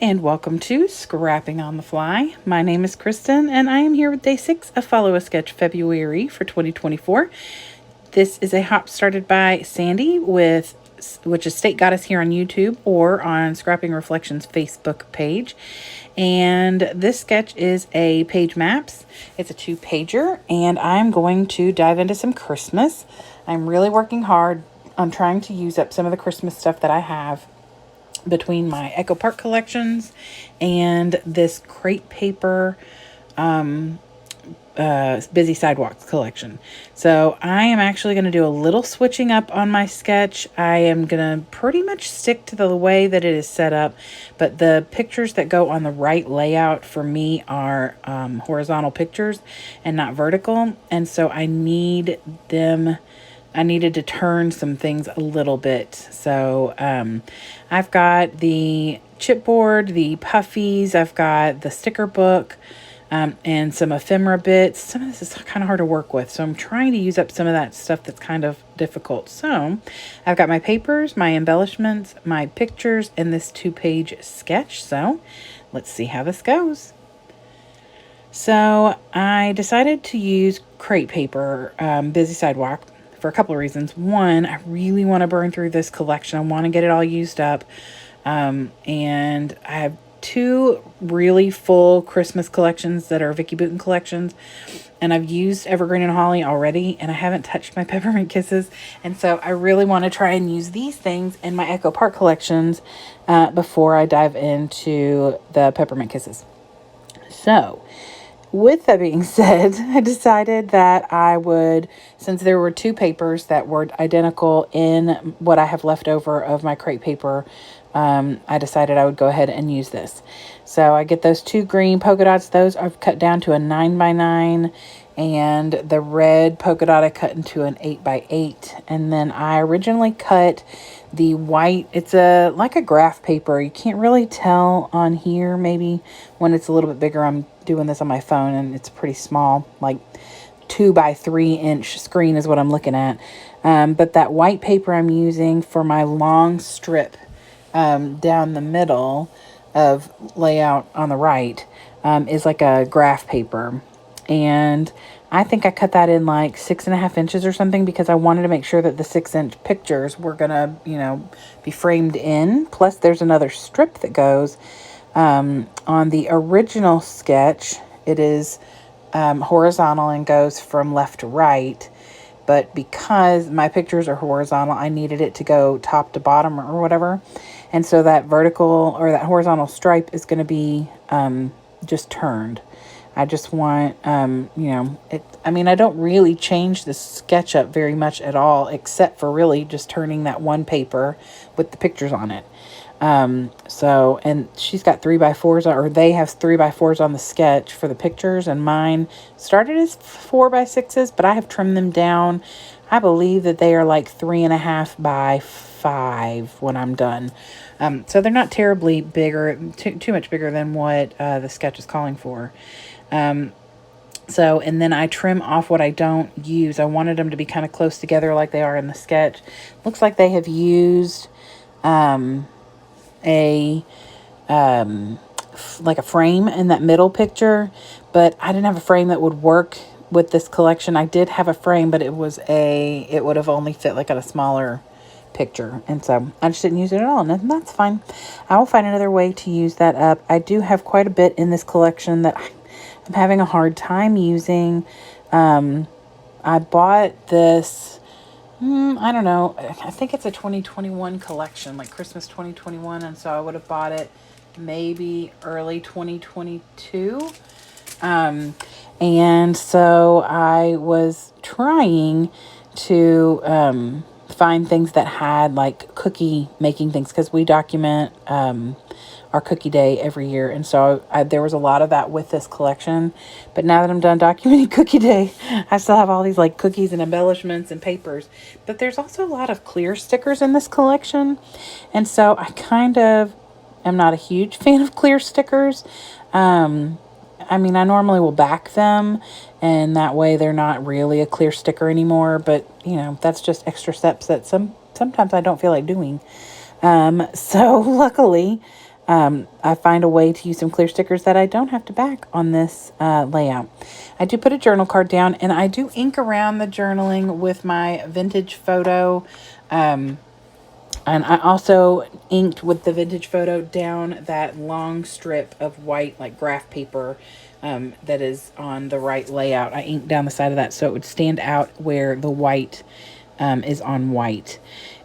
and welcome to Scrapping on the Fly. My name is Kristen, and I am here with day 6 of Follow a Sketch February for 2024. This is a hop started by Sandie, which is Steakgoddess here on YouTube or on Scrapping Reflections Facebook page. And this sketch is a page maps. It's a 2-pager, and I'm going to dive into some Christmas. I'm really working hard on trying to use up some of the Christmas stuff that I have between my Echo Park collections and this crepe paper busy sidewalks collection. So I am actually going to do a little switching up on my sketch. I am going to pretty much stick to the way that it is set up, but the pictures that go on the right layout for me are horizontal pictures and not vertical, and so I needed to turn some things a little bit. So I've got the chipboard, the puffies, I've got the sticker book, and some ephemera bits. Some of this is kind of hard to work with, so I'm trying to use up some of that stuff that's kind of difficult. So I've got my papers, my embellishments, my pictures, and this 2-page sketch. So let's see how this goes. So I decided to use crepe paper, busy sidewalk, for a couple of reasons. One, I really want to burn through this collection. I want to get it all used up. And I have 2 really full Christmas collections that are Vicky Bouton collections. And I've used Evergreen and Holly already, and I haven't touched my Peppermint Kisses. And so I really want to try and use these things in my Echo Park collections before I dive into the Peppermint Kisses. So with that being said, I decided that I would, since there were 2 papers that were identical in what I have left over of my crepe paper, I decided I would go ahead and use this. So I get those 2 green polka dots. Those I've cut down to a 9x9, and the red polka dot I cut into an 8x8. And then I originally cut the white. It's like a graph paper. You can't really tell on here. Maybe when it's a little bit bigger. I'm doing this on my phone and it's pretty small, like 2x3-inch screen is what I'm looking at. But that white paper I'm using for my long strip down the middle of layout on the right is like a graph paper. And I think I cut that in like 6.5 inches or something, because I wanted to make sure that the 6-inch pictures were gonna, be framed in. Plus there's another strip that goes on the original sketch. It is horizontal and goes from left to right. But because my pictures are horizontal, I needed it to go top to bottom or whatever. And so that vertical or that horizontal stripe is going to be just turned. I just want, I don't really change the sketch up very much at all, except for really just turning that one paper with the pictures on it. And she's got 3x4s, or they have 3x4s on the sketch for the pictures, and mine started as 4x6s, but I have trimmed them down. I believe that they are like 3.5x5 when I'm done. So they're not terribly bigger, too much bigger than what the sketch is calling for. And then I trim off what I don't use. I wanted them to be kind of close together like they are in the sketch. Looks like they have used a frame in that middle picture, but I didn't have a frame that would work with this collection. I did have a frame, but it would have only fit like on a smaller picture, and so I just didn't use it at all, and that's fine. I will find another way to use that up. I do have quite a bit in this collection that I'm having a hard time using. I bought this, I don't know, I think it's a 2021 collection, like Christmas 2021, and so I would have bought it maybe early 2022. And so I was trying to find things that had like cookie making things, because we document our cookie day every year, and so there was a lot of that with this collection. But now that I'm done documenting cookie day, I still have all these like cookies and embellishments and papers. But there's also a lot of clear stickers in this collection, and so I kind of am not a huge fan of clear stickers. I normally will back them, and that way they're not really a clear sticker anymore, but that's just extra steps that sometimes I don't feel like doing. So luckily, I find a way to use some clear stickers that I don't have to back on this layout. I do put a journal card down, and I do ink around the journaling with my vintage photo. And I also inked with the vintage photo down that long strip of white, like graph paper, that is on the right layout. I inked down the side of that so it would stand out where the white is on white.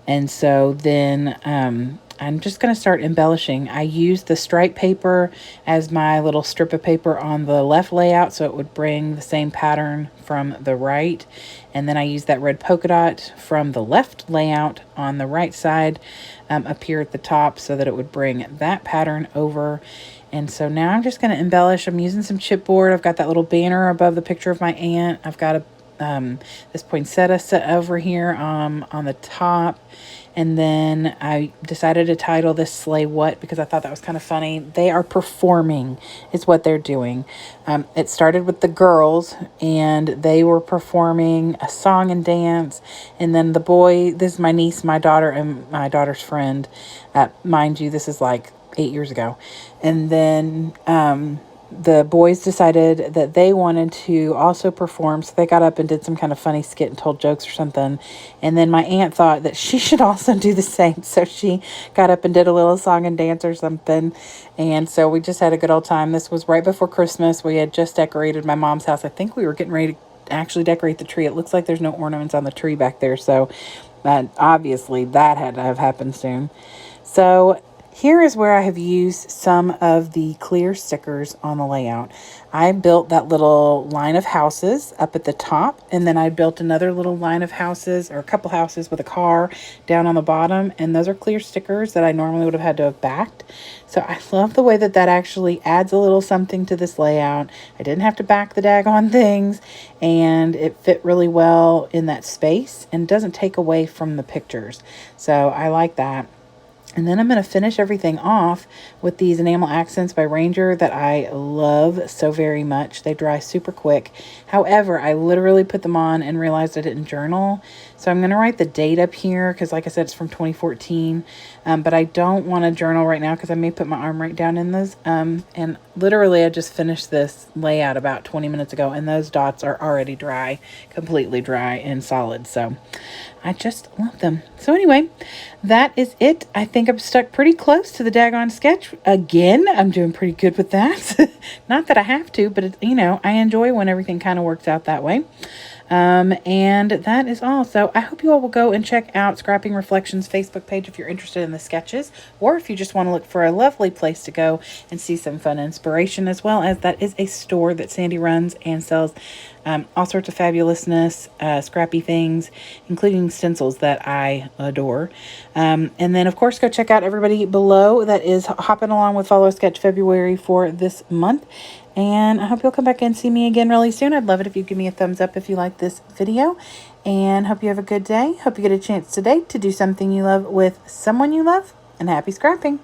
And so then I'm just going to start embellishing. I used the stripe paper as my little strip of paper on the left layout so it would bring the same pattern from the right. And then I used that red polka dot from the left layout on the right side up here at the top so that it would bring that pattern over. And so now I'm just going to embellish. I'm using some chipboard. I've got that little banner above the picture of my aunt. I've got this poinsettia set over here on the top. And then I decided to title this Sleigh What, because I thought that was kind of funny. They are performing is what they're doing. It started with the girls, and they were performing a song and dance. And then the boy, this is my niece, my daughter, and my daughter's friend. Mind you, this is like 8 years ago. And then the boys decided that they wanted to also perform, so they got up and did some kind of funny skit and told jokes or something. And then my aunt thought that she should also do the same, so she got up and did a little song and dance or something. And so we just had a good old time. This was right before Christmas. We had just decorated my mom's house. I think we were getting ready to actually decorate the tree. It looks like there's no ornaments on the tree back there, so obviously that had to have happened soon. So here is where I have used some of the clear stickers on the layout. I built that little line of houses up at the top, and then I built another little line of houses, or a couple houses with a car down on the bottom, and those are clear stickers that I normally would have had to have backed. So I love the way that that actually adds a little something to this layout. I didn't have to back the daggone things, and it fit really well in that space and doesn't take away from the pictures. So I like that. And then I'm going to finish everything off with these enamel accents by Ranger that I love so very much. They dry super quick. However, I literally put them on and realized I didn't journal. So I'm going to write the date up here because, like I said, it's from 2014. But I don't want to journal right now because I may put my arm right down in those. And literally, I just finished this layout about 20 minutes ago, and those dots are already dry, completely dry and solid. So I just love them. So anyway, that is it. I think I'm stuck pretty close to the daggone sketch. Again, I'm doing pretty good with that. Not that I have to, but it, I enjoy when everything kind of works out that way. And that is all. So I hope you all will go and check out Scrapping Reflections Facebook page if you're interested in the sketches, or if you just want to look for a lovely place to go and see some fun inspiration, as well as that is a store that Sandie runs and sells all sorts of fabulousness, scrappy things, including stencils that I adore. And then, of course, go check out everybody below that is hopping along with Follow a Sketch February for this month. And I hope you'll come back and see me again really soon. I'd love it if you give me a thumbs up if you like this video. And hope you have a good day. Hope you get a chance today to do something you love with someone you love. And happy scrapping.